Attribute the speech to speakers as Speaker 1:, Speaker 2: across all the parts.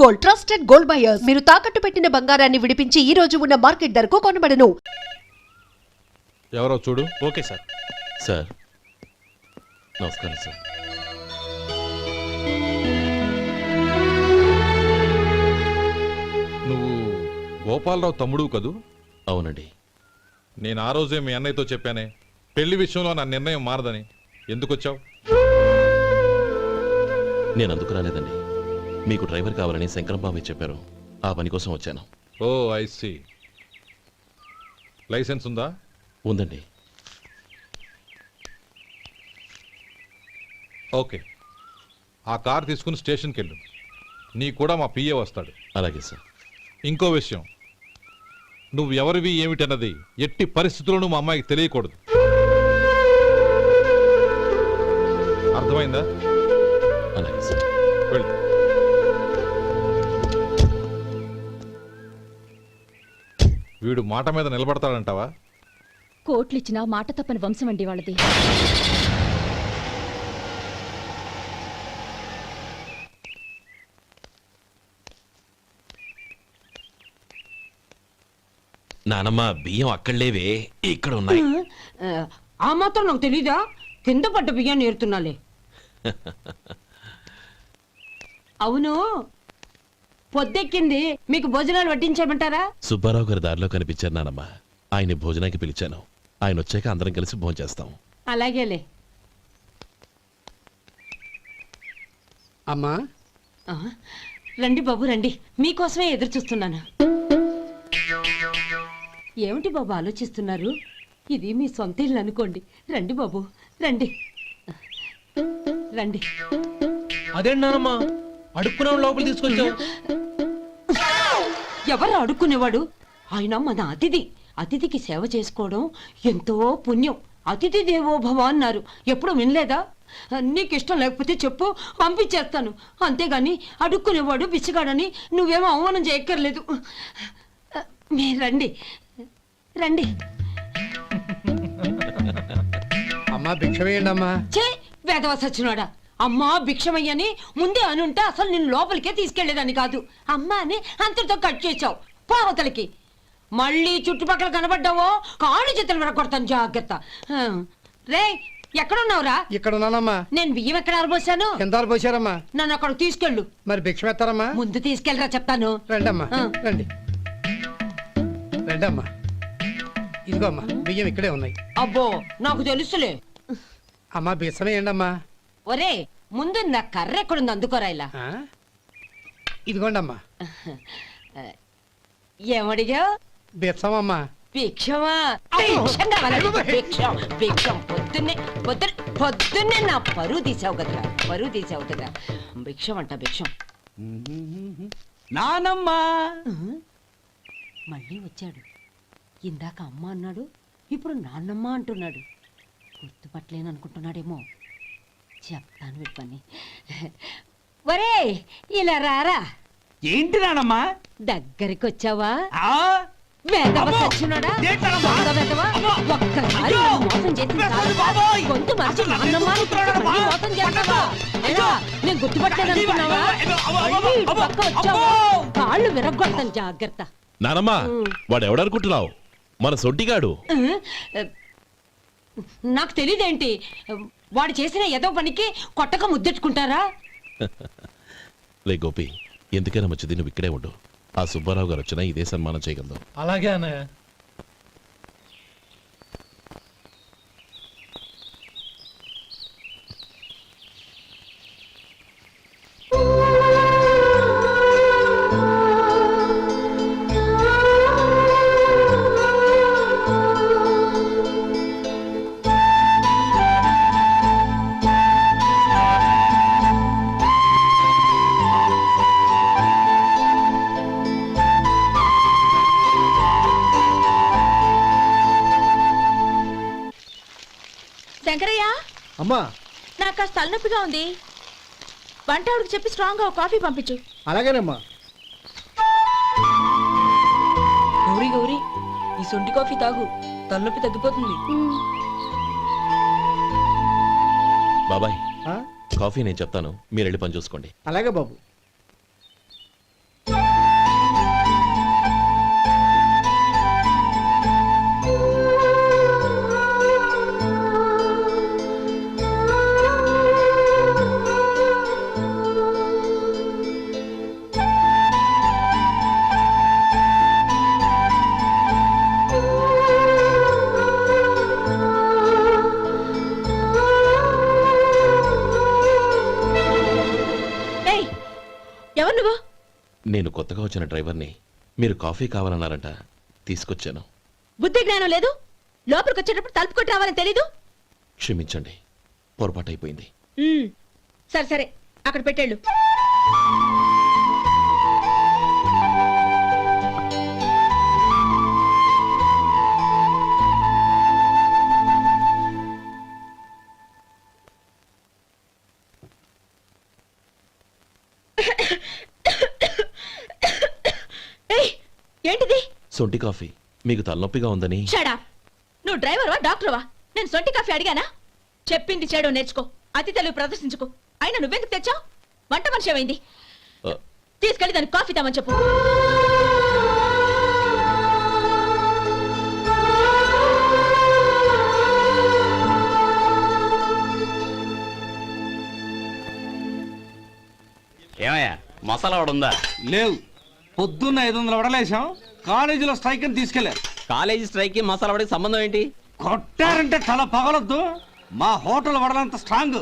Speaker 1: Gold, trusted gold buyers. మీరు తాకట్టు పెట్టిన బంగారాన్ని విడిపించి ఈ రోజు ఉన్న మార్కెట్ ధరకు కొనబడను.
Speaker 2: ఎవరో చూడు.
Speaker 3: Okay sir.
Speaker 4: సార్ నమస్కారం సార్.
Speaker 2: నువ్వు గోపాలరావు తమ్ముడు కదూ?
Speaker 4: అవునండి.
Speaker 2: నేను ఆ రోజే మీ అన్నయ్యతో చెప్పానే, పెళ్లి విషయంలో నా నిర్ణయం మారదని. ఎందుకు వచ్చావు?
Speaker 4: నేను అందుకు రాలేదండి. మీకు డ్రైవర్ కావాలని శంకరంబాబు చెప్పారు. ఆ పని కోసం వచ్చాను.
Speaker 2: ఓ ఐ సీ. లైసెన్స్ ఉందా?
Speaker 4: ఉందండి.
Speaker 2: ఓకే, ఆ కార్ తీసుకుని స్టేషన్కి వెళ్ళు. నీ కూడా మా పిఏ వస్తాడు.
Speaker 4: అలాగే సార్.
Speaker 2: ఇంకో విషయం, నువ్వు ఎవరివి ఏమిటన్నది ఎట్టి పరిస్థితుల్లోనూ మా అమ్మాయికి తెలియకూడదు. అర్థమైందా?
Speaker 4: అలాగే సార్.
Speaker 2: వెళ్ళు. వీడు మాట మీద నిలబడతాడంటావా?
Speaker 5: కోట్లిచ్చినా మాట తప్పని వంశం అండి వాళ్ళది.
Speaker 4: నానమ్మ బియ్యం అక్కడలేవే, ఇక్కడ ఉన్నాయి.
Speaker 6: ఆ మాత్రం నాకు తెలీదా? కింద పడ్డ బియ్యాన్ని ఏరుతున్నాలే. అవును, పొద్దెక్కింది, మీకు భోజనాలు వడ్డించమంటారా?
Speaker 4: సుబ్బారావు గారి దారిలో కనిపించారు నానమ్మ. ఆయన్ని భోజనానికి పిలిచాను. ఆయన వచ్చాక అందరం కలిసి భోజనం చేస్తాం.
Speaker 6: అలాగేలే.
Speaker 7: అమ్మా
Speaker 6: ఆ, రండి బాబు రండి, మీకోసమే ఎదురు చూస్తున్నాను. ఏమిటి బాబు ఆలోచిస్తున్నారు? ఇది మీ సొంత ఇల్లు అనుకోండి. రండి బాబు రండి రండి.
Speaker 3: అదేంటమ్మా అడుక్కునే లోపల తీసుకొచ్చావు?
Speaker 6: ఎవరు అడుక్కునేవాడు? ఆయన మన అతిథి. అతిథికి సేవ చేసుకోవడం ఎంతో పుణ్యం. అతిథి దేవో భవ అన్నారు. ఎప్పుడు వినలేదా? నీకు ఇష్టం లేకపోతే చెప్పు, పంపించేస్తాను. అంతేగాని అడుక్కునేవాడు బిచ్చగాడని నువ్వేమో అవమానం చేయక్కర్లేదు. మీరు రండి రండి.
Speaker 7: అమ్మా భిక్ష వేయండి అమ్మా.
Speaker 6: చే వేదవ సచ్చినాడా! అమ్మా భిక్షమయ్యని ముందే అనుంటే అసలు నిన్ను లోపలికే తీసుకెళ్లేదని కాదు. అమ్మా అని అంతటితో కట్ చేసావు. పావతలకి మళ్ళీ చుట్టుపక్కల కనబడ్డావో కాళ్ళు చేతులు విరగొడతాను, జాగ్రత్త. రే ఎక్కడున్నావురా?
Speaker 7: ఇక్కడ ఉన్నానమ్మా.
Speaker 6: నేను బియ్యం ఎక్కడ ఆరబోసాను?
Speaker 7: కింద పోసారమ్మా.
Speaker 6: నన్ను అక్కడ తీసుకెళ్ళు.
Speaker 7: మరి భిక్ష పెడతారమ్మా?
Speaker 6: ముందు తీసుకెళ్ళరా చెప్తాను.
Speaker 7: రండమ్మా రండి రండమ్మా. ఇదిగో అమ్మా, బియ్యం ఇక్కడే ఉన్నాయి.
Speaker 6: అబ్బో నాకు తెలుసులే.
Speaker 7: అమ్మా భిక్ష వేయండి అమ్మా.
Speaker 6: ఒరే ముందు నా కర్ర ఎక్కడుంది, అందుకోరా ఇలా.
Speaker 7: ఇదిగోండి అమ్మా.
Speaker 6: ఏమడిగా?
Speaker 7: బిచ్చమమ్మా.
Speaker 6: భిక్షమా? భిక్షం కావాలండి, భిక్షం భిక్షం. పొద్దున్నే నా పరువు తీసావు కదరా, పరువు తీసావు కదా. భిక్షం అంట భిక్షం.
Speaker 3: నానమ్మా
Speaker 6: మళ్ళీ వచ్చాడు. ఇందాక అమ్మ అన్నాడు, ఇప్పుడు నాన్నమ్మ అంటున్నాడు. గుర్తుపట్టలేను అనుకుంటున్నాడేమో. చెప్తాను వీడి పని. ఒరే ఇలా రారా.
Speaker 3: ఏంటి నానమ్మా?
Speaker 6: దగ్గరికి వచ్చావా? వేదవ సచ్చినోడా, దొంగ వేదవ. ఒక్కసారి మోసం చేసిన గొంతు మార్చి నాన్నమ్మ మళ్ళీ మోసం చేస్తావా? ఎలా? నేను గుర్తుపట్టలేదు అనుకున్నావా? మళ్ళీ ఇటు పక్క వచ్చావా? కాళ్ళు విరగొడతాను, జాగ్రత్త.
Speaker 4: నానమ్మ వాడు ఎవడనుకుంటున్నావు? మన సొంటిగాడు.
Speaker 6: నాకు తెలీదేంటి? వాడు చేసిన ఏదో పనికి కొట్టక ముద్దెట్టుకుంటారా?
Speaker 4: లే గోపి, ఎందుకైనా మంచిది నువ్వు ఇక్కడే ఉండు. ఆ సుబ్బారావు గారు వచ్చినా ఇదే సన్మానం చేయగలదు.
Speaker 3: అలాగే అన్నయ్య.
Speaker 5: శంకరయ్య,
Speaker 7: అమ్మా
Speaker 5: నాకు కాస్త తలనొప్పిగా ఉంది. వంట ఆవిడకి చెప్పి స్ట్రాంగ్ గా కాఫీ పంపించు.
Speaker 7: అలాగేనమ్మా.
Speaker 8: గౌరీ గౌరీ, ఈ సొంటి కాఫీ తాగు, తలనొప్పి తగ్గిపోతుంది.
Speaker 4: బాబాయ్ కాఫీ నేను చెప్తాను, మీరు వెళ్ళి పని చూసుకోండి.
Speaker 7: అలాగే బాబు.
Speaker 5: ఎవరు నువ్వు?
Speaker 4: నేను కొత్తగా వచ్చిన డ్రైవర్ని. మీరు కాఫీ కావాలన్నారంట, తీసుకొచ్చాను.
Speaker 5: బుద్ధి జ్ఞానం లేదు. లోపలికి వచ్చేటప్పుడు తలుపు కొట్టి రావాలని తెలీదు.
Speaker 4: క్షమించండి, పొరపాటైపోయింది.
Speaker 5: సరే సరే, అక్కడ పెట్టేళ్ళు. ఏయ్, ఏంటిది?
Speaker 4: సొంటి కాఫీ. మీకు తలనొప్పిగా ఉందని.
Speaker 5: షడా, నువ్వు డ్రైవర్వా డాక్టర్వా? నేను సొంటి కాఫీ అడిగానా? చెప్పింది చేయడం నేర్చుకో, అతి తెలుగు ప్రదర్శించుకో. అయినా నువ్వెందుకు తెచ్చావు? వంట మనిషి ఏమైంది?
Speaker 4: ఆ,
Speaker 5: తీసుకెళ్ళి దానికి కాఫీ తామని చెప్పు.
Speaker 9: ఏమయ్యా మసాలా వాడు ఉందా?
Speaker 3: లేవు. పొద్దున్న 500 వడలేసాం. కాలేజీలో స్ట్రైక్ అని తీసుకెళ్లారు.
Speaker 9: కాలేజీ స్ట్రైక్ కి మసాలా వాడికి సంబంధం ఏంటి?
Speaker 3: కొట్టారంటే తల పగలొద్దు. మా హోటల్ వడలంత స్ట్రాంగ్.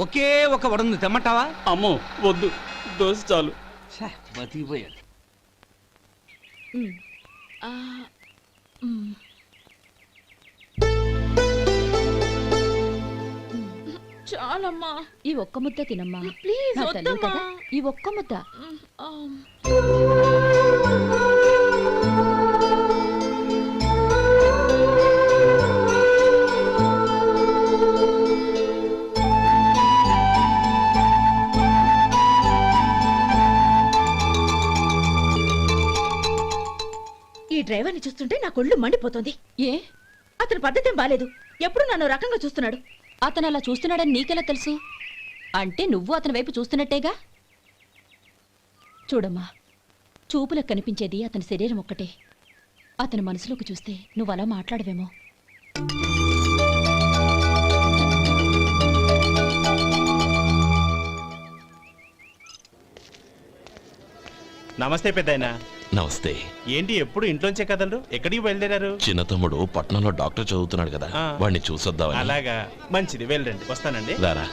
Speaker 3: ఒకే ఒక వడుంది, తెమ్మంటావా?
Speaker 9: అమ్మో వద్దు, దోశ చాలు.
Speaker 3: బతికిపోయాడు.
Speaker 5: చాలమ్మా,
Speaker 8: ఈ ఒక్క ముద్ద తినమ్మా.
Speaker 5: ప్లీజ్
Speaker 8: నా తల్లి
Speaker 5: వద్దమ్మా.
Speaker 8: కదా, ఈ ఒక్క ముద్ద.
Speaker 5: ఈ డ్రైవర్ని చూస్తుంటే నా కొళ్ళు మండిపోతుంది.
Speaker 8: ఏ,
Speaker 5: అతని పద్ధతేం బాలేదు. ఎప్పుడు నన్ను రకంగా చూస్తున్నాడు.
Speaker 8: అతను అలా చూస్తున్నాడని నీకెలా తెలుసు? అంటే నువ్వు అతని వైపు చూస్తున్నట్టేగా. చూడమ్మా, చూపులకు కనిపించేది అతని శరీరం ఒక్కటే. అతని మనసులోకి చూస్తే నువ్వు అలా మాట్లాడవేమో.
Speaker 9: నమస్తే పెద్దాయన.
Speaker 4: నమస్తే.
Speaker 9: ఏంటి ఎప్పుడు ఇంట్లోంచే కదలరు? ఎక్కడికి బయలుదేరారు?
Speaker 4: చిన్న తమ్ముడు పట్నంలో డాక్టర్ చదువుతున్నాడు కదా,
Speaker 9: ఆ.
Speaker 4: వాడిని చూసొద్దామని.
Speaker 9: అలాగా, మంచిది, వెళ్ళండి. వస్తానండి.
Speaker 4: రారా.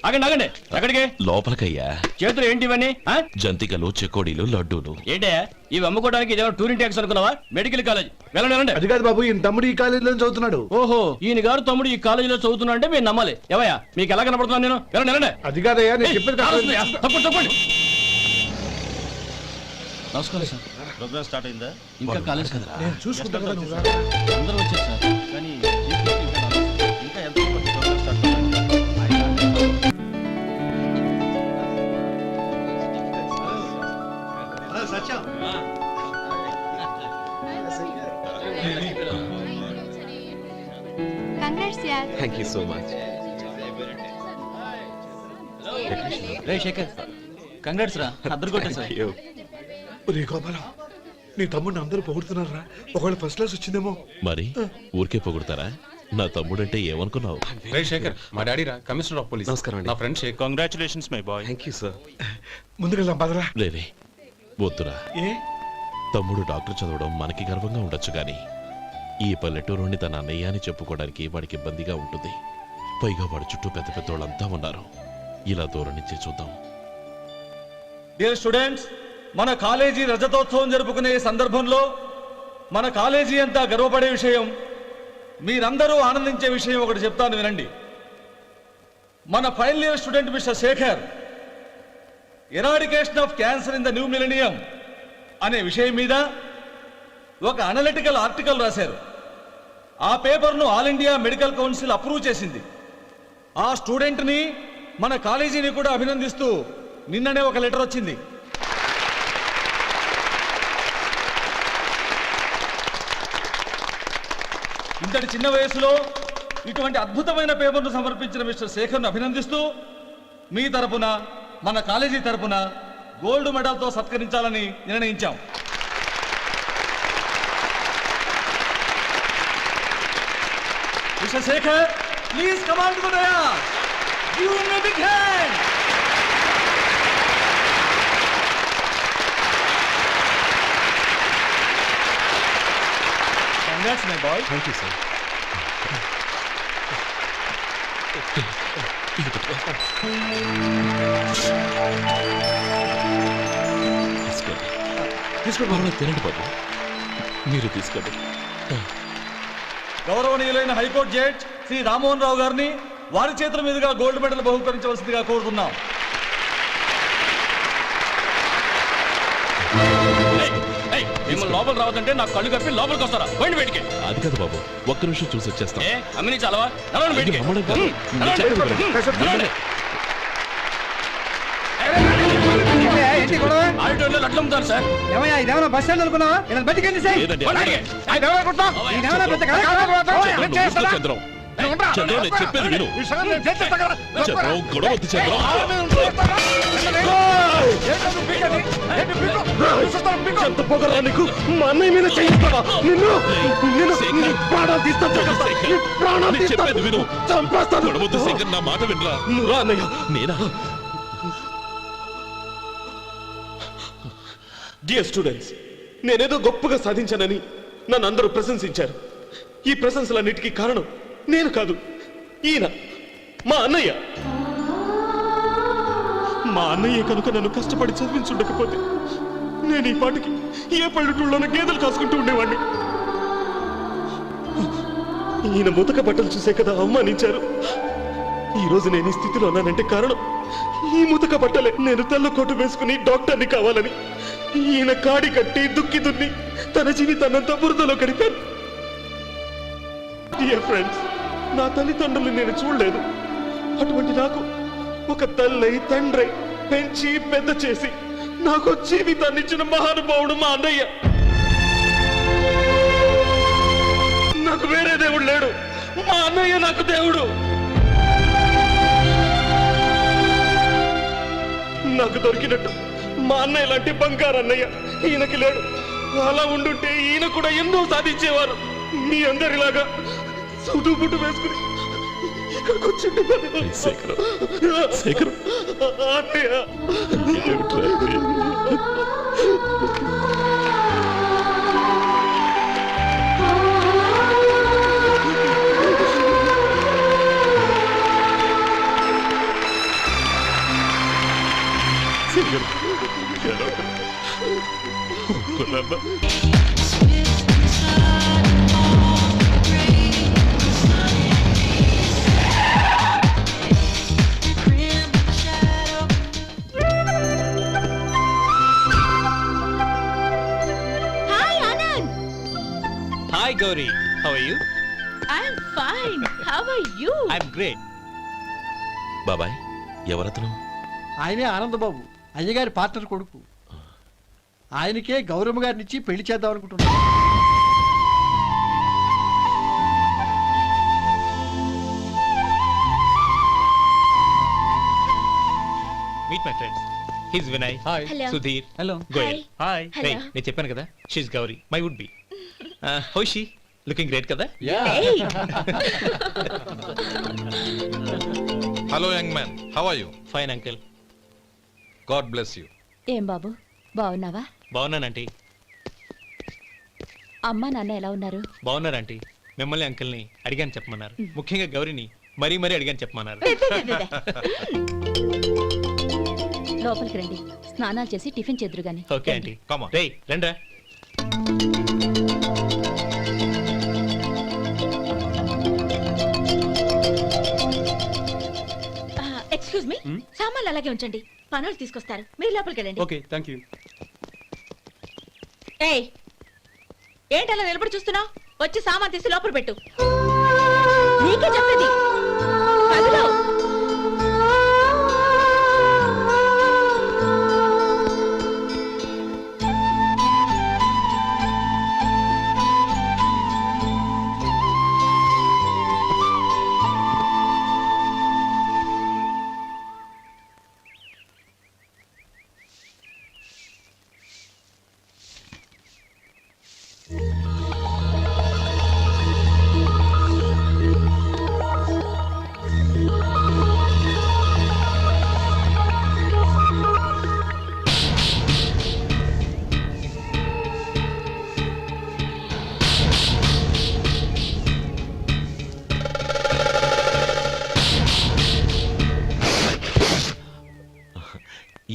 Speaker 9: ఆగండి ఆగండి. ఎక్కడికి?
Speaker 4: లోపలికయ్యా.
Speaker 9: చేతులు ఏంటి ఇవన్నీ?
Speaker 4: జంతికలు, చెకోడీలు, లడ్డూలు.
Speaker 9: ఏంటయ్యా ఇవి అమ్ముకోవడానికి ఇదేమో టూరింగ్ ట్యాక్స్ అనుకున్నావా? Medical college. వెళ్ళండి వెళ్ళండి.
Speaker 7: అది కాదు బాబు, ఈయన తమ్ముడు ఈ కాలేజీలో చదువుతున్నాడు.
Speaker 9: ఓహో, ఈయన గారు తమ్ముడు ఈ కాలేజీలో చదువుతున్నా అంటే మీరు నమ్మాలి. ఏవయ్యా మీకు ఎలా కనపడుతున్నాను నేను? వెళ్ళండి వెళ్ళండి.
Speaker 7: అది కాదయ్యా, నేను
Speaker 9: ఏయ్,
Speaker 7: చెప్పేది
Speaker 9: కారు
Speaker 7: కాదు.
Speaker 9: వస్తుందయ్యా. తప్పండి తప్పండి.
Speaker 3: నమస్కారం సార్.
Speaker 9: ప్రోగ్రామ్ స్టార్ట్ అయిందా?
Speaker 3: ఇంకా కాలేజ్ కదా.
Speaker 7: నేను చూసుకుంటా కదా నువ్వు రా.
Speaker 3: అందరూ వచ్చారు సార్.
Speaker 9: కానీ ఇంకా ఎంత ప్రోగ్రామ్ స్టార్ట్ అవ్వాలి?
Speaker 4: Thank you so much.
Speaker 3: రే శేఖర్, కంగ్రాట్స్ రా, అద్దరు కొట్టేసా.
Speaker 7: ఒరే గోపాలం, నీ తమ్ముడిని అందరూ పొగుడుతున్నారా? ఒకవేళ ఫస్ట్ క్లాస్ వచ్చిందేమో.
Speaker 4: మరి ఊరికే పొగుడతారా? నా తమ్ముడంటే ఏమనుకున్నావు?
Speaker 10: రే శేఖర్, మా డాడీ రా, కమిషనర్ ఆఫ్ పోలీస్.
Speaker 7: నమస్కారం అండి.
Speaker 10: నా friend Shekhar.
Speaker 9: Congratulations my boy.
Speaker 7: Thank you sir. ముందుకెళ్దాం పదరా.
Speaker 4: లేరే, వద్దురా.
Speaker 7: ఏ
Speaker 4: తమ్ముడు డాక్టర్ చదవడం మనకి గర్వంగా ఉండొచ్చు కానీ ఈ పల్లెటూరుని తన అన్నయ్య అని చెప్పుకోవడానికి వాడికి ఇబ్బందిగా ఉంటుంది. పైగా వాడి చుట్టూ పెద్ద పెద్దోళ్ళంతా ఉన్నారు. ఇలా దూరం నుంచి చూద్దాం.
Speaker 11: డియర్ స్టూడెంట్స్, మన కాలేజీ రజతోత్సవం జరుపుకునే సందర్భంలో మన కాలేజీ అంతా గర్వపడే విషయం, మీరందరూ ఆనందించే విషయం ఒకటి చెప్తాను వినండి. మన final year student mister Shekhar eradication of cancer in the new millennium అనే విషయం మీద ఒక అనలిటికల్ ఆర్టికల్ రాశారు. ఆ పేపర్ను all India medical council approve చేసింది. ఆ స్టూడెంట్ని, మన కాలేజీని కూడా అభినందిస్తూ నిన్ననే ఒక లెటర్ వచ్చింది. ఇంతటి చిన్న వయసులో ఇటువంటి అద్భుతమైన పేపర్ను సమర్పించిన మిస్టర్ శేఖర్ను అభినందిస్తూ మీ తరపున, మన కాలేజీ తరపున గోల్డ్ మెడల్తో సత్కరించాలని నిర్ణయించాం. Mister Shekhar, please come on to the dais. Give him a big hand. Congrats, my boy.
Speaker 7: Thank you sir.
Speaker 4: ఇది పట్టుకో. తీసుకోండి. పర్వాలేదు, తినండి బాబు. మీరు తీసుకోండి.
Speaker 11: గౌరవనీయులైన హైకోర్టు జడ్జ్ శ్రీ రామ్మోహన్ రావు గారిని వారి చేతుల మీదుగా గోల్డ్ మెడల్ బహుకరించవలసిందిగా కోరుతున్నాం.
Speaker 9: మిమ్మల్ని లోపల రావద్దంటే నాకు కళ్ళు కప్పి లోపలికి వస్తారా? పోయింది బయటికి.
Speaker 4: అది కాదు బాబు, ఒక్క నిమిషం చూసి వచ్చేస్తాం.
Speaker 9: అమ్మిని చాలవా? నడవండి బయటికి.
Speaker 4: అమ్మడం కాదు. నేను చెప్పేది వినండి.
Speaker 9: ఆడిటోర్లో లడ్లు అమ్ముతారు సార్.
Speaker 3: ఏమయ్యా ఇదేమన్నా బస్ స్టాండ్ అనుకున్నావా? ఇలా బతికండి సార్.
Speaker 4: లేదండి.
Speaker 9: బయటికి.
Speaker 4: చంద్రం, చంద్రం, నేను చెప్పేది విను. చంద్రం, గొడవ వద్దు చంద్రం. ఎంత పొగరా నీకు? మా అన్నయ్య మీద చేయిస్తావా? నేను చెప్పేది విను. గొడవ వద్దు శేఖర్, నా మాట వినరా. నువ్వు అన్నయ్య. నేనా?
Speaker 12: డియర్ స్టూడెంట్స్, నేనేదో గొప్పగా సాధించానని నన్ను అందరూ ప్రశంసించారు. ఈ ప్రశంసలన్నిటికీ కారణం నేను కాదు, ఈయన మా అన్నయ్య. మా అన్నయ్య కనుక నన్ను కష్టపడి చదివించుండకపోతే నేను ఈ పాటికి ఏ పల్లెటూళ్ళలోనూ గేదెలు కాసుకుంటూ ఉండేవాడిని. ఈయన ముతక బట్టలు చూసే కదా అవమానించారు. ఈ రోజు నేను ఈ స్థితిలో ఉన్నానంటే కారణం ఈ ముతక బట్టలే. నేను తెల్ల కోటు వేసుకుని డాక్టర్ని కావాలని ఈయన కాడి కట్టి దుక్కి దున్ని తన జీవితాన్నంతా బురదలో గడిపారు. డియర్ ఫ్రెండ్స్, నా తల్లిదండ్రులు నేను చూడలేదు. అటువంటి నాకు ఒక తల్లి తండ్రి పెంచి పెద్ద చేసి నాకు జీవితాన్ని ఇచ్చిన మహానుభావుడు మా అన్నయ్య. నాకు వేరే దేవుడు లేడు, మా అన్నయ్య నాకు దేవుడు. నాకు దొరికినట్టు మా అన్నయ్య లాంటి బంగారు అన్నయ్య ఈయనకి లేడు. అలా ఉండుంటే ఈయన కూడా ఎన్నో సాధించేవారు. మీ అందరిలాగా సుటుబుట్టు వేసుకుని ఇక్కడికి వచ్చి
Speaker 4: శేఖర్,
Speaker 12: అన్నయ్య.
Speaker 5: Hi Anand.
Speaker 9: Hi Gauri, how are you?
Speaker 5: I'm fine. How are you?
Speaker 9: I'm great.
Speaker 4: బాబాయ్, ఎవరతను?
Speaker 3: ఆయనే ఆనందబాబు, అయ్యగారి పార్ట్నర్ కొడుకు. ఆయనకే గౌరమ్మ గారిని ఇచ్చి పెళ్లి చేద్దాం అనుకుంటున్నాను.
Speaker 9: Meet my friends. His Vinay. Hi.
Speaker 5: Hello.
Speaker 9: Sudheer.
Speaker 3: Hello.
Speaker 9: Goyal.
Speaker 5: Hi.
Speaker 9: రే, నేను చెప్పాను కదా, she's Gauri, my would be. How she? Looking great కదా?
Speaker 5: Hey.
Speaker 2: Hello young man, how are you?
Speaker 9: Fine uncle.
Speaker 2: God bless you.
Speaker 8: ఏం బాబు, బాగున్నావా?
Speaker 9: బాగున్నానంటీ.
Speaker 8: అమ్మా నాన్న ఎలా ఉన్నారు?
Speaker 9: బాగున్నారంటీ. మిమ్మల్ని అంకిల్ని అడిగాను చెప్పమన్నారు. ముఖ్యంగా గౌరీని మరీ మరీ అడిగాను చెప్పమన్నారు.
Speaker 8: లోపలికి రండి, స్నానాలు చేసి టిఫిన్ చేద్దురు గాని.
Speaker 9: Okay aunty.
Speaker 2: Come on.
Speaker 9: రేయ్ రండ్రా.
Speaker 5: ఎక్స్క్యూజ్ మీ, సామాన్లు అలాగే ఉంచండి, పనులు తీసుకొస్తారు. మీరు లోపలికి వెళ్ళండి.
Speaker 9: Okay, thank you.
Speaker 5: ఏయ్, ఏంటి అలా నిలబడి చూస్తున్నావు? వచ్చి సామాన్ తీసి లోపల పెట్టు. నీకే చెప్పేది. కదులు.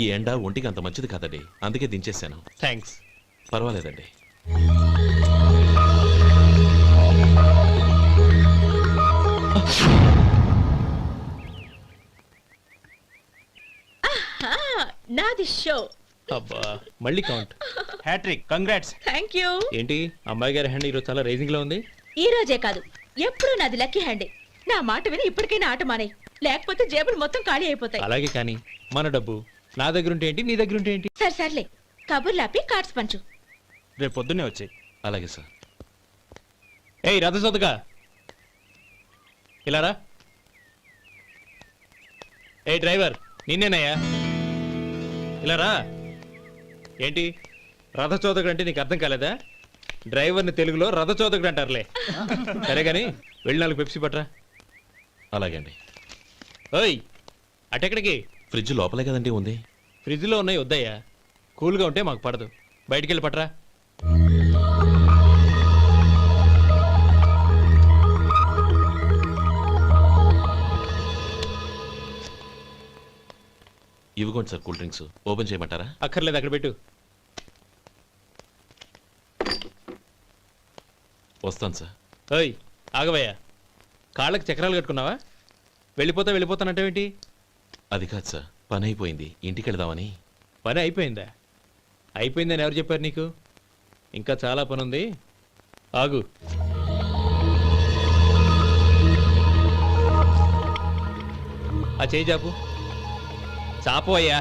Speaker 4: ఈ ఎండ ఒంటికి అంత మంచిది కాదండి, అందుకే దించేశాను.
Speaker 9: థ్యాంక్స్.
Speaker 4: పర్వాలేదండి.
Speaker 5: నాది షో.
Speaker 9: అబ్బా మళ్ళీ count. Hat trick, congrats.
Speaker 5: Thank you.
Speaker 9: ఏంటి అమ్మాయి గారి హ్యాండ్ ఈరోజు చాలా రైజింగ్ లో ఉంది?
Speaker 5: ఈ రోజే కాదు, ఎప్పుడూ నాది లక్కీ హ్యాండే. నా మాట విని ఇప్పటికైనా ఆట మానే, లేకపోతే జేబులు మొత్తం ఖాళీ అయిపోతాయి.
Speaker 9: అలాగే కానీ మన డబ్బు నా దగ్గర ఉంటే ఏంటి, నీ దగ్గర ఉంటే ఏంటి?
Speaker 5: సరే సర్లే, కబుర్లు ఆపి కార్డ్స్ పంచు.
Speaker 9: రేపు పొద్దున్నే వచ్చాయి.
Speaker 4: అలాగే సార్.
Speaker 9: ఏయ్ రథసోదగా ఇలా రా. ఏ డ్రైవర్ నిన్నేనయ్యా, ఇలా రా. ఏంటి రథచోదకుడు అంటే నీకు అర్థం కాలేదా? డ్రైవర్ని తెలుగులో రథచోదకుడు అంటారులే. సరే కానీ వెళ్ళి 4 పెప్సీ పట్రా.
Speaker 4: అలాగే అండి.
Speaker 9: ఓయ్ అటెక్కడికి?
Speaker 4: ఫ్రిడ్జ్ లోపలే కదండి ఉంది.
Speaker 9: ఫ్రిడ్జ్లో ఉన్నాయి వద్దయ్యా, కూల్గా ఉంటే మాకు పడదు. బయటికి వెళ్ళి పట్రా.
Speaker 4: ఇవ్వకోండి సార్ కూల్ డ్రింక్స్. ఓపెన్ చేయమంటారా?
Speaker 9: అక్కర్లేదు, అక్కడ పెట్టు.
Speaker 4: వస్తాను సార్.
Speaker 9: ఓయ్ ఆగవయ్యా, కాళ్ళకి చక్రాలు కట్టుకున్నావా? వెళ్ళిపోతానంటావేంటి?
Speaker 4: అది కాదు సార్, పని అయిపోయింది, ఇంటికి వెళదామని.
Speaker 9: పని అయిపోయిందా? అయిపోయిందని ఎవరు చెప్పారు నీకు? ఇంకా చాలా పని ఉంది, ఆగు. ఆ చేయి చాపు. చాపు అయ్యా.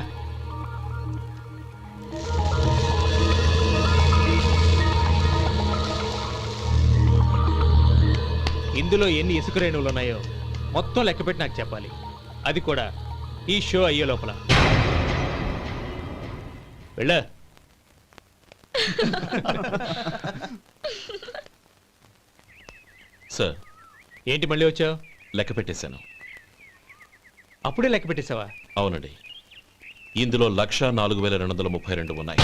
Speaker 9: ఇందులో ఎన్ని ఇసుక రేణువులు ఉన్నాయో మొత్తం లెక్కపెట్టి నాకు చెప్పాలి, అది కూడా ఈ షో అయ్యే లోపల. వెళ్ళ.
Speaker 4: సార్
Speaker 9: ఏంటి మళ్ళీ వచ్చావు?
Speaker 4: లెక్క పెట్టేశాను.
Speaker 9: అప్పుడే లెక్క పెట్టేశావా?
Speaker 4: అవునండి, ఇందులో 1,04,232 ఉన్నాయి.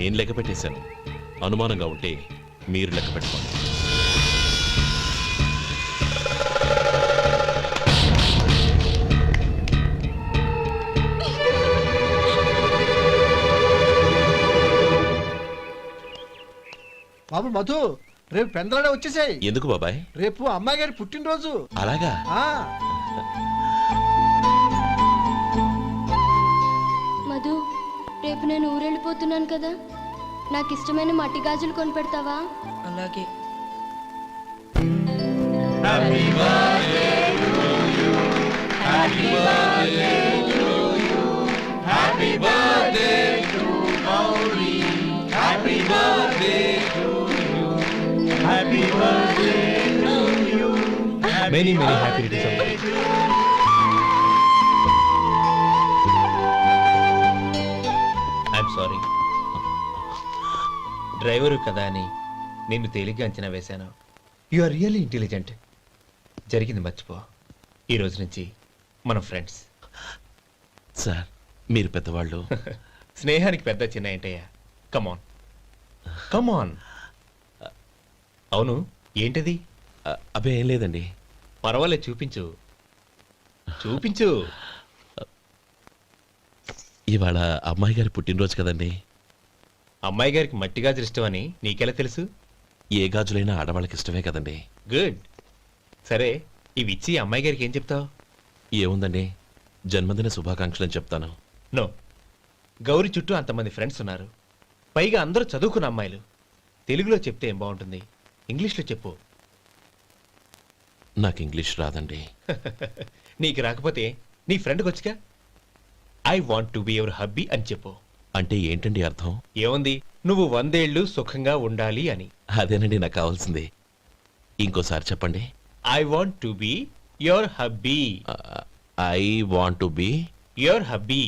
Speaker 4: నేను లెక్క పెట్టేశాను. అనుమానంగా ఉంటే మీరు లెక్క పెట్టుకోండి.
Speaker 3: బాబు మధు, రేపు పెందలాడే వచ్చేసాయి.
Speaker 4: ఎందుకు బాబాయ్?
Speaker 3: రేపు అమ్మాయి గారి పుట్టినరోజు.
Speaker 4: అలాగా?
Speaker 13: మధు, రేపు నేను ఊరెళ్ళిపోతున్నాను కదా, నాకు ఇష్టమైన మట్టి గాజులు కొనిపెడతావా?
Speaker 6: అలాగే.
Speaker 9: Many happy returns of the day. I'm sorry. Driver కదా అని నిన్ను తేలిగ్గా అంచనా వేశాను. You are really intelligent. జరిగింది మర్చిపో. ఈ రోజు నుంచి మనం ఫ్రెండ్స్.
Speaker 4: సార్ మీరు పెద్దవాళ్ళు.
Speaker 9: స్నేహానికి పెద్ద చిన్న ఏంటయ్యా? కమాన్ కమాన్. అవును, ఏంటది?
Speaker 4: అబ్బే ఏం లేదండి.
Speaker 9: పర్వాలేదు, చూపించు చూపించు.
Speaker 4: ఇవాళ అమ్మాయి గారి పుట్టినరోజు కదండి.
Speaker 9: అమ్మాయి గారికి మట్టి గాజులు ఇష్టమని నీకెలా తెలుసు?
Speaker 4: ఏ గాజులైనా ఆడవాళ్ళకి ఇష్టమే కదండి.
Speaker 9: గుడ్. సరే, ఇవి ఇచ్చి అమ్మాయి గారికి ఏం చెప్తావు?
Speaker 4: ఏముందండి, జన్మదిన శుభాకాంక్షలు అని చెప్తాను.
Speaker 9: నో, గౌరీ చుట్టూ అంతమంది ఫ్రెండ్స్ ఉన్నారు, పైగా అందరూ చదువుకున్న అమ్మాయిలు. తెలుగులో చెప్తే ఏం బాగుంటుంది, ఇంగ్లీష్లో చెప్పు.
Speaker 4: నాకు ఇంగ్లీష్ రాదండి.
Speaker 9: నీకు రాకపోతే నీ ఫ్రెండ్కి వచ్చిగా I want to be your hubby అని చెప్పు.
Speaker 4: అంటే ఏంటండి అర్థం?
Speaker 9: ఏముంది, నువ్వు 100 ఏళ్ళు సుఖంగా ఉండాలి అని.
Speaker 4: అదేనండి నాకు కావాల్సింది. ఇంకోసారి చెప్పండి.
Speaker 9: I want to be your hubby.
Speaker 4: I want to be
Speaker 9: your hubby.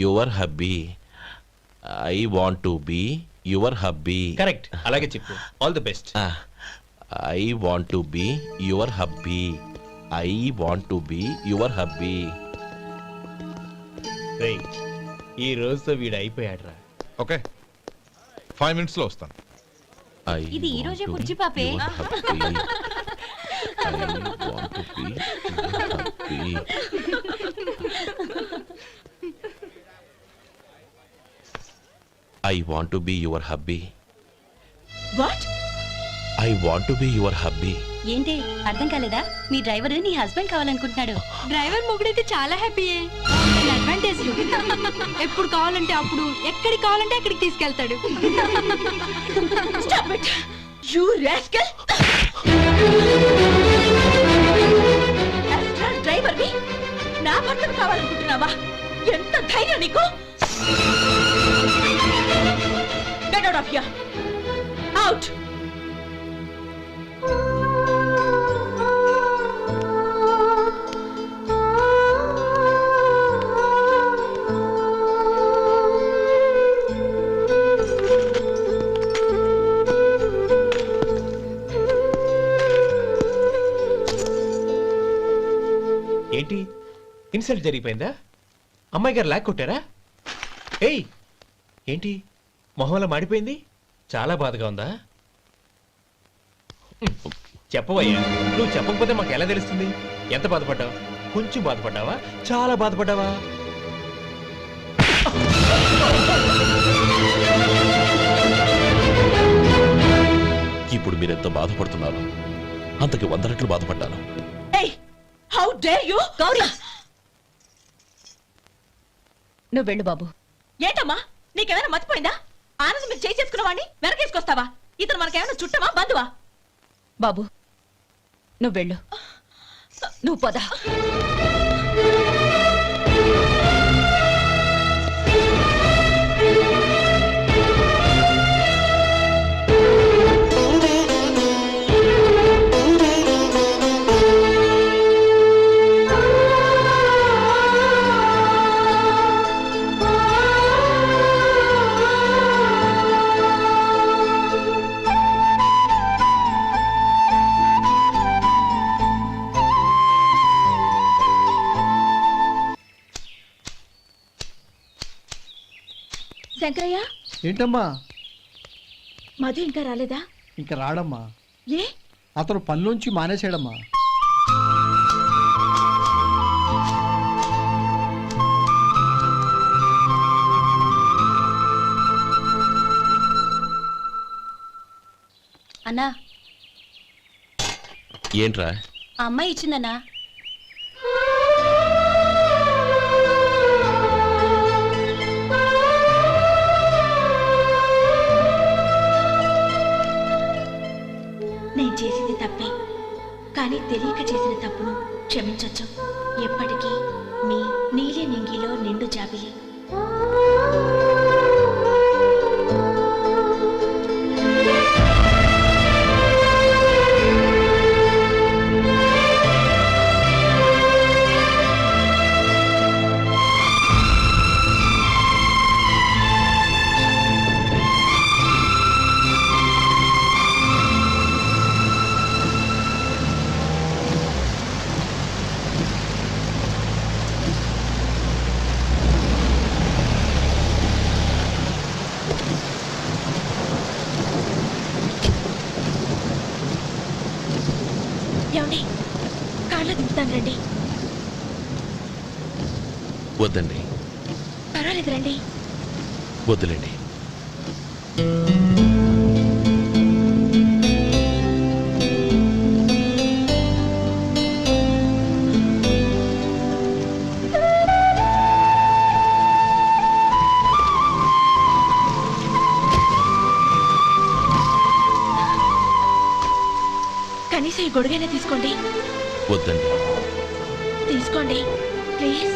Speaker 4: Your hubby. I want to be your hubby.
Speaker 9: Correct, అలాగే చెప్పు. All the best.
Speaker 4: I want to be your hubby. I want to be your hubby.
Speaker 9: ఈ రోజుతో వీడు అయిపోయాడురా.
Speaker 2: Okay, 5 minutes లో వస్తాను.
Speaker 13: ఇది ఈ రోజే పుచ్చి పాపే.
Speaker 4: I want to be your hubby.
Speaker 5: What?
Speaker 4: I want to be your hubby.
Speaker 8: ఏంటి అర్థం కాలేదా? మీ డ్రైవర్ నీ హస్బెండ్ కావాలనుకుంటున్నాడు.
Speaker 13: డ్రైవర్ మొగుడైతే చాలా హ్యాపీయే. అడ్వాంటేజ్ ఎప్పుడు కావాలంటే అప్పుడు, ఎక్కడికి కావాలంటే అక్కడికి తీసుకెళ్తాడు.
Speaker 5: Stop it! You rascal! Driver వి నా భర్తను కావాలనుకుంటున్నావా? ఎంత ధైర్యం నీకు? Get out of here! Out!
Speaker 9: ఏంటి ఇన్సల్ట్ జరిగిపోయిందా? అమ్మాయి గారు లాక్ కొట్టారా? ఏయ్ ఏంటి మొహంలో మాడిపోయింది? చాలా బాధగా ఉందా? చెప్పవయ్యా, నువ్వు చెప్పకపోతే మాకు ఎలా తెలుస్తుంది? ఎంత బాధపడ్డావు? కొంచెం బాధపడ్డావా? చాలా బాధపడ్డావా?
Speaker 4: ఇప్పుడు మీరెంత బాధపడుతున్నారు, అంతకి 100 రెట్లు బాధపడ్డాను.
Speaker 5: How dare you?
Speaker 8: గౌరీ, నువ్వు వెళ్ళు బాబు.
Speaker 5: ఏంటమ్మా నీకేమైనా మర్చిపోయిందా? ఆనందం మీరు చేసుకున్న వాడిని వెనకేసుకొస్తావా? ఇతను మనకేమైనా చుట్టమా బంధువా?
Speaker 8: బాబు నువ్వు వెళ్ళు. నువ్వు పద.
Speaker 5: శంకరయ్య,
Speaker 3: ఏంటమ్మా?
Speaker 5: మధు ఇంకా రాలేదా?
Speaker 3: ఇంకా రాడమ్మా.
Speaker 5: ఏ?
Speaker 3: అతను పనిలోంచి మానేశాడమ్మా.
Speaker 8: అన్నా,
Speaker 4: ఏంట్రా?
Speaker 8: ఆ అమ్మాయి ఇచ్చిందన్నా.
Speaker 5: నేను చేసింది తప్పే, కానీ తెలియక చేసిన తప్పును క్షమించొచ్చు. ఎప్పటికీ మీ నీలి నింగిలో నిండు జాబిలి. ఏమండి, కాళ్ళ దింపుతాను రండి.
Speaker 4: వద్దండి.
Speaker 5: పర్వాలేదు రండి.
Speaker 4: వద్దులేండి.
Speaker 5: కనీసం ఈ గొడుగైనా తీసుకోండి.
Speaker 4: వద్దండి.
Speaker 5: తీసుకోండి ప్లీజ్.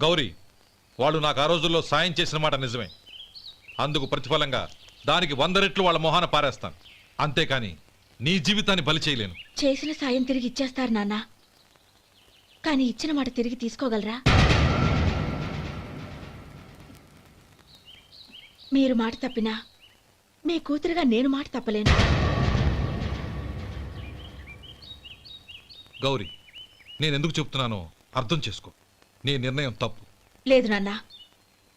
Speaker 2: గౌరీ, వాళ్ళు నాకు ఆ రోజుల్లో సాయం చేసిన మాట నిజమే. అందుకు ప్రతిఫలంగా దానికి 100 రెట్లు వాళ్ళ మొహాన పారేస్తాను. అంతేకాని నీ జీవితాన్ని బలి చేయలేను.
Speaker 5: చేసిన సాయం తిరిగి ఇచ్చేస్తారు నాన్న, కానీ ఇచ్చిన మాట తిరిగి తీసుకోగలరా? మీరు మాట తప్పినా మీ కూతురుగా నేను మాట తప్పలేను.
Speaker 2: గౌరీ, నేనెందుకు చెప్తున్నానో అర్థం చేసుకో. నీ నిర్ణయం తప్పు.
Speaker 5: లేదు నాన్న,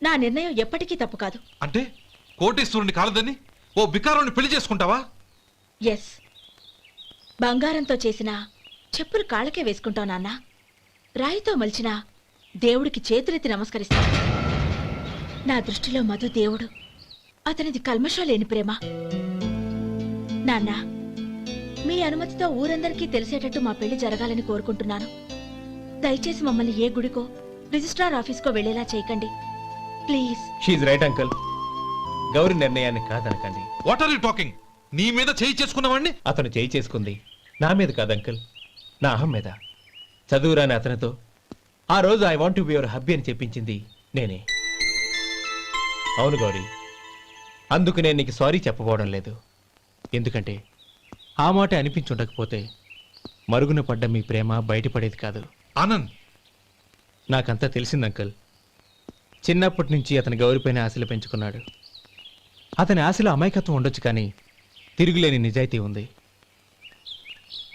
Speaker 5: నా నిర్ణయం ఎప్పటికీ తప్పు కాదు.
Speaker 2: అంటే కోటీశ్వరుని కాలదని ఓ బికారుని పెళ్లి చేసుకుంటావా?
Speaker 5: ఎస్, బంగారంతో చేసిన చెప్పులు కాళ్ళకే వేసుకుంటావు నాన్న. రాయితో మలిచిన దేవుడికి చేతులెత్తి నమస్కరిస్తా. నా దృష్టిలో మధు దేవుడు, అతనిది కల్మషం లేని ప్రేమ. నాన్న, మీ అనుమతితో ఊరందరికీ తెలిసేటట్టు మా పెళ్లి జరగాలని కోరుకుంటున్నాను. దయచేసి మమ్మల్ని ఏ గుడికో రిజిస్ట్రార్ ఆఫీస్కో వెళ్లేలా చేయకండి please.
Speaker 9: She's right uncle. Gauri నిర్ణయాన్ని కాదనకండి.
Speaker 2: What are you talking? నీ మీద చేయి చేసుకున్నవాడిని
Speaker 9: అతను చేయి చేసుకుంది నా మీద కాదు అంకుల్, నా అహం మీద. చదువురాని అతనితో ఆ రోజు I want to be your hubby అని చెప్పించింది నేనే. అవును గౌరీ, అందుకు నేను నీకు సారీ చెప్పబోవడం లేదు. ఎందుకంటే ఆ మాట అనిపించుండకపోతే మరుగున పడ్డ మీ ప్రేమ బయటపడేది కాదు.
Speaker 2: ఆనంద్,
Speaker 9: నాకంతా తెలిసింది అంకుల్. చిన్నప్పటి నుంచి అతని గౌరీపైన ఆశలు పెంచుకున్నాడు. అతని ఆశలో అమాయకత్వం ఉండొచ్చు, కానీ తిరుగులేని నిజాయితీ ఉంది.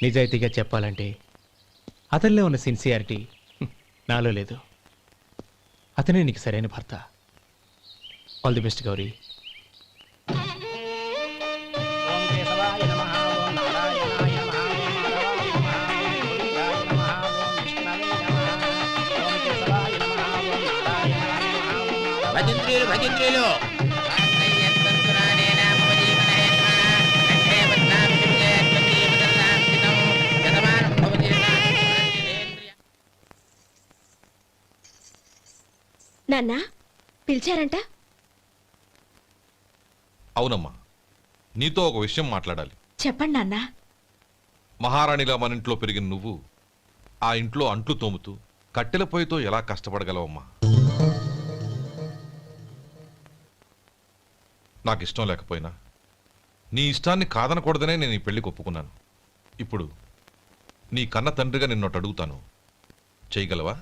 Speaker 9: నిజాయితీగా చెప్పాలంటే అతనిలో ఉన్న సిన్సియారిటీ నాలో లేదు. అతనే నీకు సరైన భర్త. All the best Gauri.
Speaker 14: భజంత్రీలు
Speaker 5: నాన్న, పిలిచారంట?
Speaker 2: అవునమ్మా, నీతో ఒక విషయం మాట్లాడాలి.
Speaker 5: చెప్పండి నాన్న.
Speaker 2: మహారాణిలా మన ఇంట్లో పెరిగిన నువ్వు ఆ ఇంట్లో అంట్లు తోముతూ కట్టెల పొయ్యితో ఎలా కష్టపడగలవమ్మా? నాకు ఇష్టం లేకపోయినా నీ ఇష్టాన్ని కాదనకూడదనే నేను ఈ పెళ్లికి ఒప్పుకున్నాను. ఇప్పుడు నీ కన్న తండ్రిగా నిన్నొట్టు అడుగుతాను, చేయగలవా?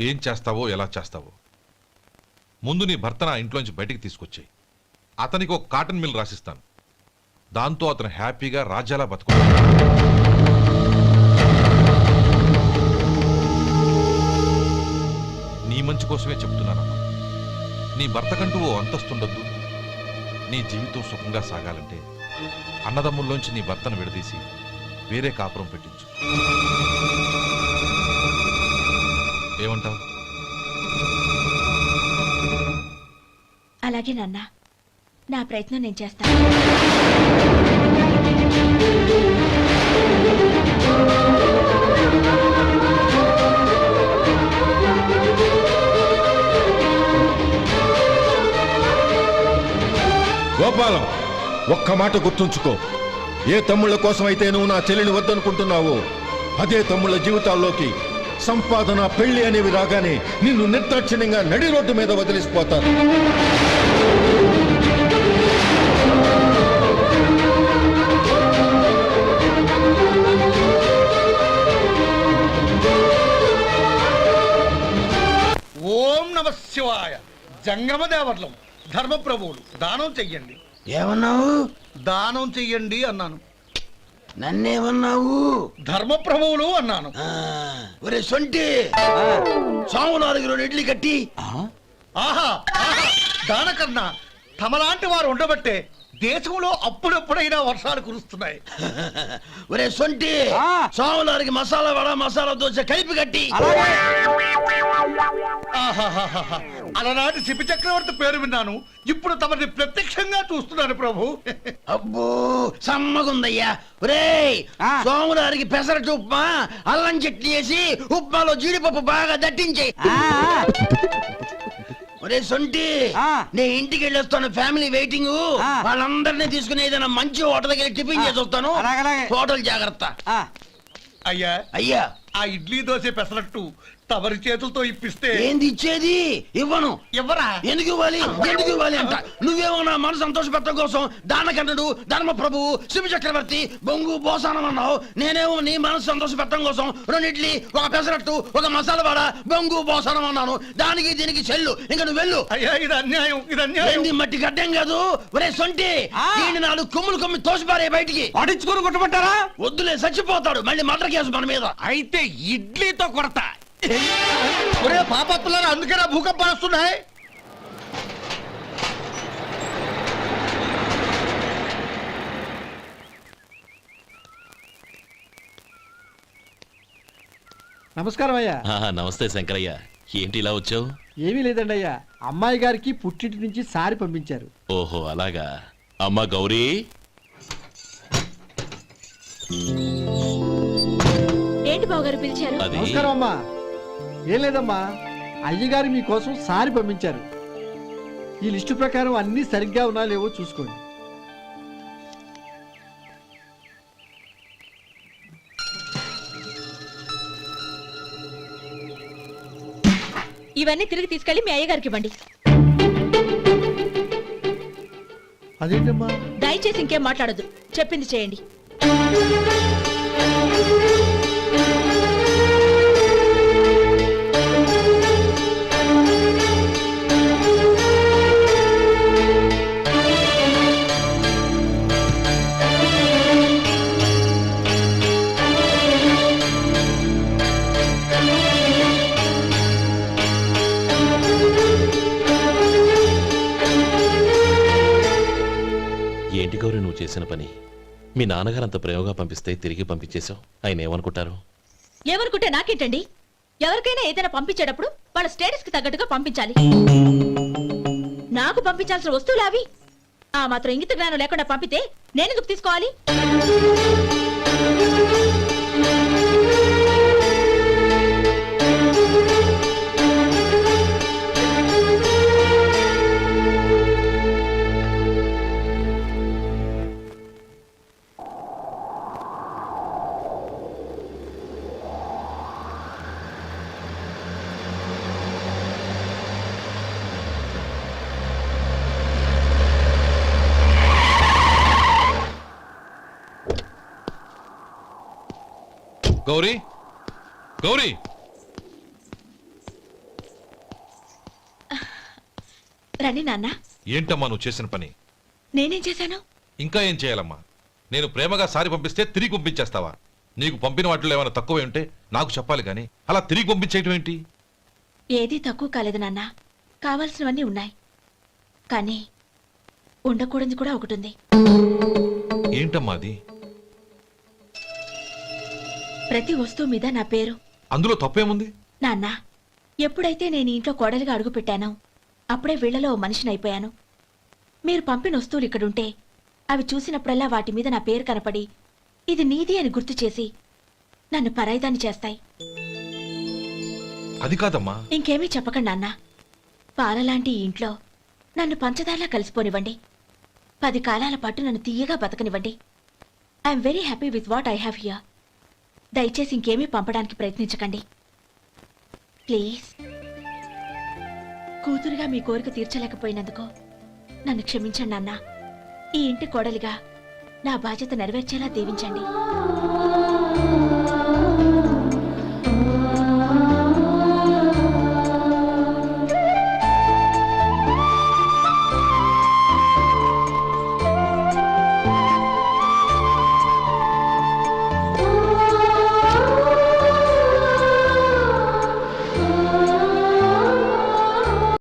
Speaker 2: ఏం చేస్తావో, ఎలా చేస్తావో ముందు నీ భర్తను ఆ ఇంట్లోంచి బయటికి తీసుకొచ్చాయి. అతనికి ఒక కాటన్ మిల్ రాసిస్తాను. దాంతో అతను హ్యాపీగా రాజ్యాలా బతుకుతాడు. నీ మంచి కోసమే చెప్తున్నానమ్మా. నీ భర్తకంటూ ఓ అంతస్తుండొద్దు. నీ జీవితం సుఖంగా సాగాలంటే అన్నదమ్ముల్లోంచి నీ భర్తను విడదీసి వేరే కాపురం పెట్టించు. ఏమంటావు?
Speaker 5: అలాగే నాన్న, నా ప్రయత్నం నేను చేస్తాను.
Speaker 15: గోపాలం, ఒక్క మాట గుర్తుంచుకో. ఏ తమ్ముళ్ళ కోసం అయితే నువ్వు నా చెల్లిని వద్దనుకుంటున్నావో అదే తమ్ముళ్ళ జీవితాల్లోకి సంపాదన, పెళ్లి అనేవి రాగానే నిన్ను నిర్దాక్షిణ్యంగా నడి రోడ్డు మీద వదిలిసిపోతారు.
Speaker 3: ఓం నమ శివాయ. జంగమ దేవర్లం, ధర్మప్రభువులు, దానం చెయ్యండి.
Speaker 14: ఏమన్నావు?
Speaker 3: దానం చెయ్యండి అన్నాను.
Speaker 14: నన్నేమన్నావు?
Speaker 3: ధర్మప్రభువులు అన్నాను.
Speaker 14: ఒరే సొంటి, సాము 4 ఇడ్లీ కట్టి.
Speaker 3: ఆహా, దానకన్నా తమలాంటి వారు ఉండబట్టే దేశంలో అప్పుడప్పుడైనా వర్షాలు కురుస్తున్నాయి.
Speaker 14: ఒరే సొంటి, సాము 4 మసాలా వడ, మసాలా దోశ కలిపి కట్టి.
Speaker 3: అలనాటి శిపి చక్రవర్తి పేరు విన్నాను, ఇప్పుడు తమని ప్రత్యక్షంగా చూస్తున్నాను ప్రభు.
Speaker 14: అబ్బో సమ్మగుందయ్యా. ఒరే సోములారికి పెసరట్టు ఉప్మా, అల్లం చట్నీ వేసి ఉప్మాలో జీడిపప్పు బాగా దట్టించే. ఒరే సొంటి, నేను ఇంటికి వెళ్ళొస్తాను, ఫ్యామిలీ వెయిటింగ్. వాళ్ళందరినీ తీసుకుని ఏదైనా మంచి హోటల్ దగ్గర టిఫిన్ చేసి వస్తాను. హోటల్ జాగ్రత్త.
Speaker 3: అయ్యా
Speaker 14: అయ్యా,
Speaker 3: ఆ ఇడ్లీ దోశ పెసరట్టు తమరి చేతులతో ఇప్పిస్తే
Speaker 14: ఏంది ఇచ్చేది? ఇవ్వను.
Speaker 3: ఎవరా?
Speaker 14: ఎందుకు ఇవ్వాలి? ఎందుకు ఇవ్వాలి అంట. నువ్వేమో నా మనసు సంతోషపెట్టడం కోసం దానకంటుడు, ధర్మ ప్రభువు, శివ చక్రవర్తి, బొంగు బోసానం అన్నావు. నేనేమో నీ మనసు సంతోషపెట్టడం కోసం 2 ఇడ్లీ, 1 పెసరట్టు, 1 మసాలా వాడ, బొంగు బోసానం అన్నాను. దానికి దీనికి చెల్లు. ఇంకా నువ్వు వెళ్ళు.
Speaker 3: అయ్యా ఇది అన్యాయం, ఇది అన్యాయం.
Speaker 14: ఏంది మట్టి గడ్డం కాదు. ఒరే సొంటి, ఈయన 4 కొమ్ములు కొమ్మి తోసిపారే బయటికి.
Speaker 3: పడించుకొని కొట్టమంటారా?
Speaker 14: వద్దులే, చచ్చిపోతాడు. మళ్ళీ మర్డర్ కేసు మన మీద.
Speaker 3: అయితే ఇడ్లీతో కొడతా. ఒరే పాపత్తులారా, అందుకే నా భూకంపాలు వస్తున్నాయి. నమస్కారం అయ్యా.
Speaker 4: నమస్తే శంకరయ్య, ఏంటి ఇలా వచ్చావు?
Speaker 3: ఏమీ లేదండి అయ్యా, అమ్మాయి గారికి పుట్టింటి నుంచి సారి పంపించారు.
Speaker 4: ఓహో అలాగా. అమ్మా గౌరీ,
Speaker 5: ఏంటి బావగారు పిలిచారు?
Speaker 4: అది
Speaker 3: నమస్కారం అమ్మా. ఏం లేదమ్మా, అయ్యగారు మీకోసం సారి పంపించారు. ఈ లిస్టు ప్రకారం అన్ని సరిగ్గా ఉన్నా లేవో చూసుకోండి.
Speaker 5: ఇవన్నీ తిరిగి తీసుకెళ్లి మీ అయ్యగారికి ఇవ్వండి.
Speaker 3: అదేంటమ్మా?
Speaker 5: దయచేసి ఇంకేం మాట్లాడొద్దు, చెప్పింది చేయండి.
Speaker 4: ఏంటి గౌరీ నువ్వు చేసిన పని? మీ నాన్నగారు అంత ప్రేమగా పంపిస్తే తిరిగి పంపించేశావు. ఆయన ఏమనుకుంటారు?
Speaker 5: ఏమనుకుంటే నాకేంటండి? ఎవరికైనా ఏదైనా పంపించేటప్పుడు వాళ్ళ స్టేటస్ కి తగ్గట్టుగా పంపించాలి. నాకు పంపించాల్సిన వస్తువులు అవి. ఆ మాత్రం ఇంగిత జ్ఞానం లేకుండా పంపితే నేనెందుకు తీసుకోవాలి?
Speaker 2: గౌరీ, గౌరీ,
Speaker 5: రండి నాన్న.
Speaker 2: ఏంటమ్మా నువ్వు చేసిన పని?
Speaker 5: నేనేం చేశాను?
Speaker 2: ఇంకా ఏం చేయాలమ్మా? నేను ప్రేమగా సారి పంపిస్తే తిరిగి పంపించేస్తావా? నీకు పంపిన వాటిలో ఏమైనా తక్కువ ఉంటే నాకు చెప్పాలి కానీ అలా తిరిగి పంపించేయటం ఏంటి?
Speaker 5: ఏదీ తక్కువ కాలేదు నాన్న, కావాల్సినవన్నీ ఉన్నాయి. కానీ ఉండకూడదు కూడా ఒకటి ఉంది.
Speaker 2: ఏంటమ్మా అది?
Speaker 5: ప్రతి వస్తువు మీద నా పేరు.
Speaker 2: అందులో తప్పేముంది?
Speaker 5: నాన్న, ఎప్పుడైతే నేను ఇంట్లో కోడలిగా అడుగు పెట్టానో అప్పుడే వీళ్లలో ఓ మనిషిని అయిపోయాను. మీరు పంపిన వస్తువులు ఇక్కడుంటే అవి చూసినప్పుడల్లా వాటి మీద నా పేరు కనపడి ఇది నీది అని గుర్తు చేసి నన్ను పరాయిదాన్ని చేస్తాయి.
Speaker 2: అది కాదమ్మా.
Speaker 5: ఇంకేమీ చెప్పకండి నాన్న. పాలలాంటి ఈ ఇంట్లో నన్ను పంచదారలా కలిసిపోనివ్వండి. 10 కాలాల పాటు నన్ను తీయగా బతకనివ్వండి. I'm very happy with what I have here. దయచేసి ఇంకేమీ పంపడానికి ప్రయత్నించకండి ప్లీజ్. కూతురుగా మీ కోరిక తీర్చలేకపోయినందుకు నన్ను క్షమించండి నాన్న. ఈ ఇంటి కోడలిగా నా బాధ్యత నెరవేర్చేలా దీవించండి.